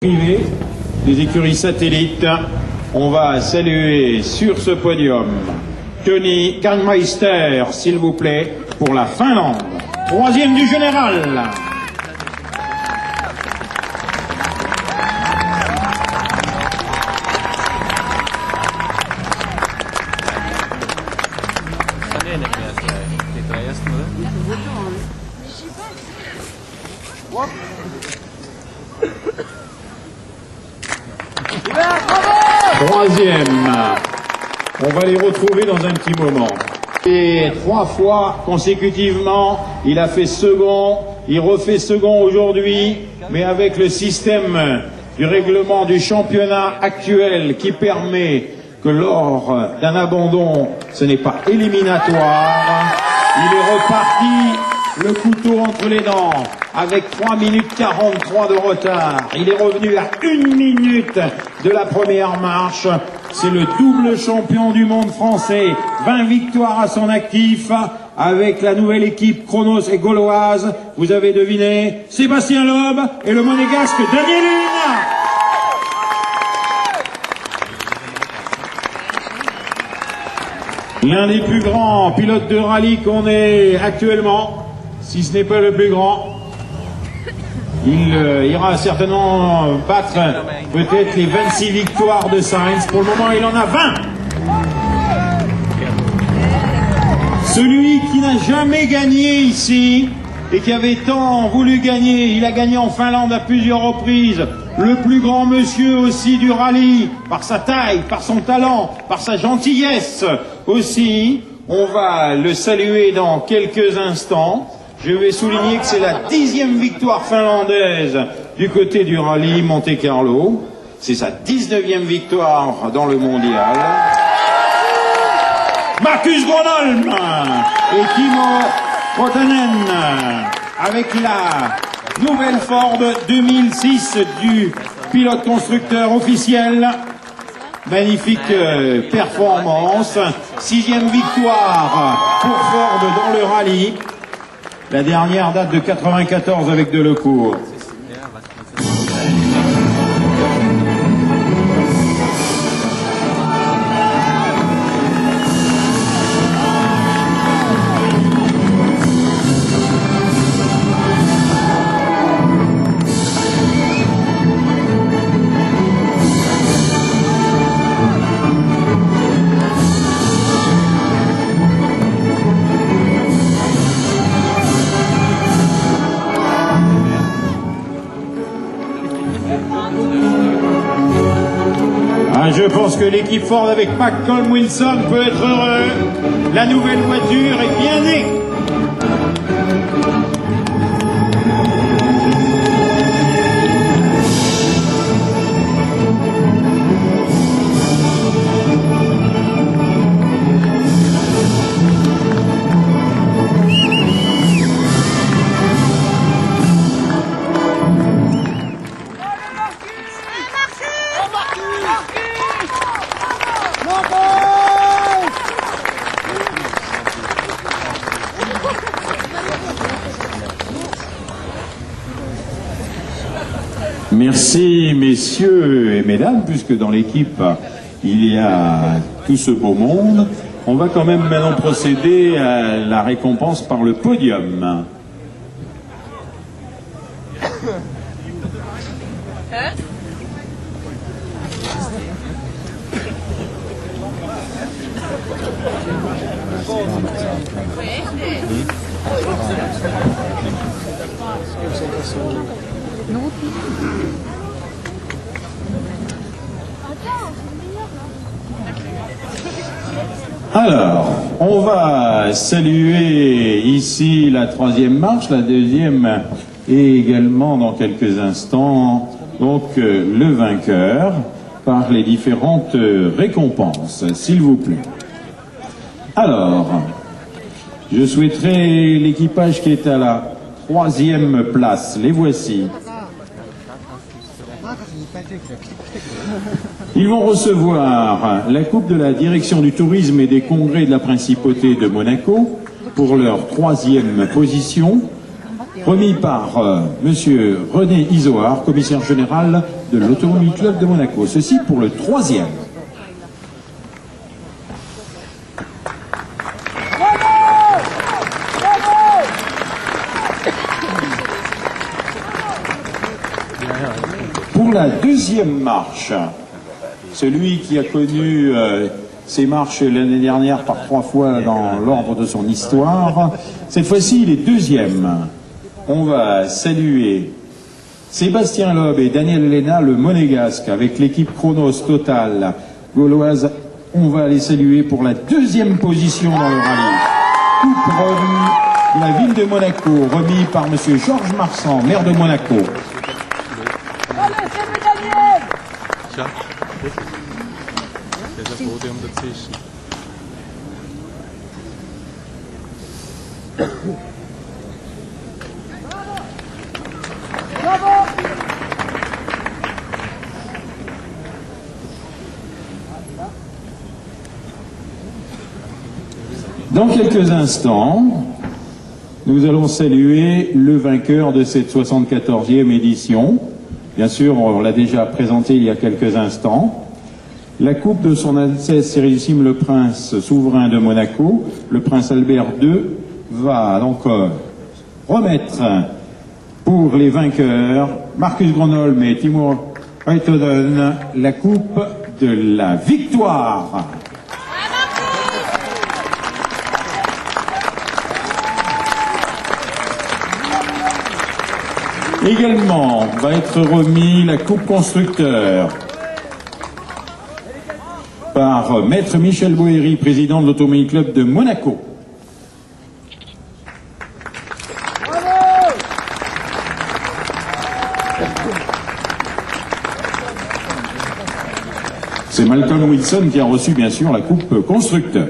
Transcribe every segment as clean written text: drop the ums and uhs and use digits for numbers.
Privé des écuries satellites, on va saluer sur ce podium Tony Kahnmeister, s'il vous plaît, pour la Finlande, troisième du général. Troisième, on va les retrouver dans un petit moment. Et 3 fois consécutivement, il a fait second, il refait second aujourd'hui, mais avec le système du règlement du championnat actuel qui permet que lors d'un abandon, ce n'est pas éliminatoire. Il est reparti, le couteau entre les dents, avec 3 minutes 43 de retard. Il est revenu à 1 minute de la première marche. C'est le double champion du monde français, 20 victoires à son actif, avec la nouvelle équipe Chronos et Gauloise. Vous avez deviné, Sébastien Loeb et le monégasque Daniel Lune. L'un des plus grands pilotes de rallye qu'on ait actuellement, si ce n'est pas le plus grand. Il ira certainement battre peut-être les 26 victoires de Sainz. Pour le moment, il en a 20. Celui qui n'a jamais gagné ici et qui avait tant voulu gagner, il a gagné en Finlande à plusieurs reprises. Le plus grand monsieur aussi du rallye, par sa taille, par son talent, par sa gentillesse aussi. On va le saluer dans quelques instants. Je vais souligner que c'est la 10e victoire finlandaise du côté du rallye Monte-Carlo. C'est sa 19e victoire dans le mondial. Marcus Gronholm et Timo Rotanen avec la nouvelle Ford 2006 du pilote constructeur officiel. Magnifique performance. 6e victoire pour Ford dans le rallye. La dernière date de 94 avec Delecourt. Je pense que l'équipe Ford avec Malcolm Wilson peut être heureux. La nouvelle voiture est bien née. Merci messieurs et mesdames, puisque dans l'équipe il y a tout ce beau monde. On va quand même maintenant procéder à la récompense par le podium. Alors, on va saluer ici la 3e marche, la 2e et également dans quelques instants donc le vainqueur par les différentes récompenses, s'il vous plaît. Alors, je souhaiterais l'équipage qui est à la 3e place, les voici. Ils vont recevoir la coupe de la direction du tourisme et des congrès de la principauté de Monaco pour leur 3e position, remis par Monsieur René Isoard, commissaire général de l'Automobile Club de Monaco. Ceci pour le 3e. Pour la 2e marche, celui qui a connu ces marches l'année dernière par 3 fois dans l'ordre de son histoire, cette fois-ci il est 2e. On va saluer Sébastien Loeb et Daniel Léna, le monégasque, avec l'équipe Chronos Total gauloise. On va les saluer pour la 2e position dans le rallye. Coupe remis de la ville de Monaco, remis par M. Georges Marsan, maire de Monaco. Dans quelques instants, nous allons saluer le vainqueur de cette 74e édition. Bien sûr, on l'a déjà présenté il y a quelques instants. La coupe de son Altesse Sérénissime le Prince souverain de Monaco, le Prince Albert II, va donc remettre pour les vainqueurs, Marcus Gronholm et Timur Reitonen, la coupe de la victoire. Également va être remis la coupe constructeur par Maître Michel Boéry, président de l'Automobile Club de Monaco. C'est Malcolm Wilson qui a reçu bien sûr la coupe constructeur.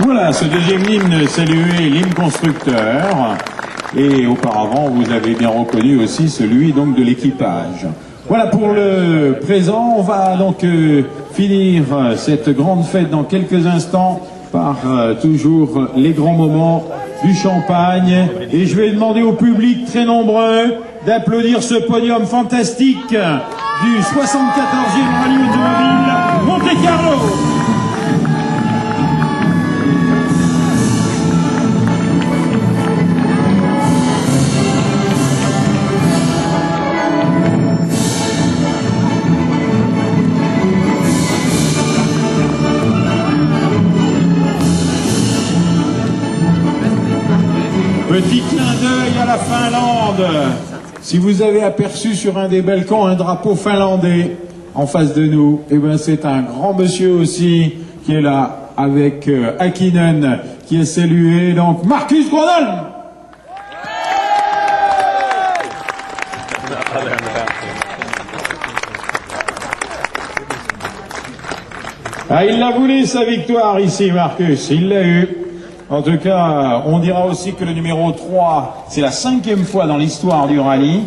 Voilà, ce deuxième hymne saluait l'hymne constructeur. Et auparavant, vous avez bien reconnu aussi celui donc de l'équipage. Voilà pour le présent. On va donc finir cette grande fête dans quelques instants par toujours les grands moments du champagne. Et je vais demander au public très nombreux d'applaudir ce podium fantastique du 74e rallye automobile Monte-Carlo. Petit clin d'œil à la Finlande. Si vous avez aperçu sur un des balcons un drapeau finlandais en face de nous, eh ben c'est un grand monsieur aussi qui est là avec Hakkinen qui est salué. Donc Marcus Gronholm. Ah, il l'a voulu sa victoire ici, Marcus. Il l'a eu. En tout cas, on dira aussi que le numéro 3, c'est la 5e fois dans l'histoire du rallye.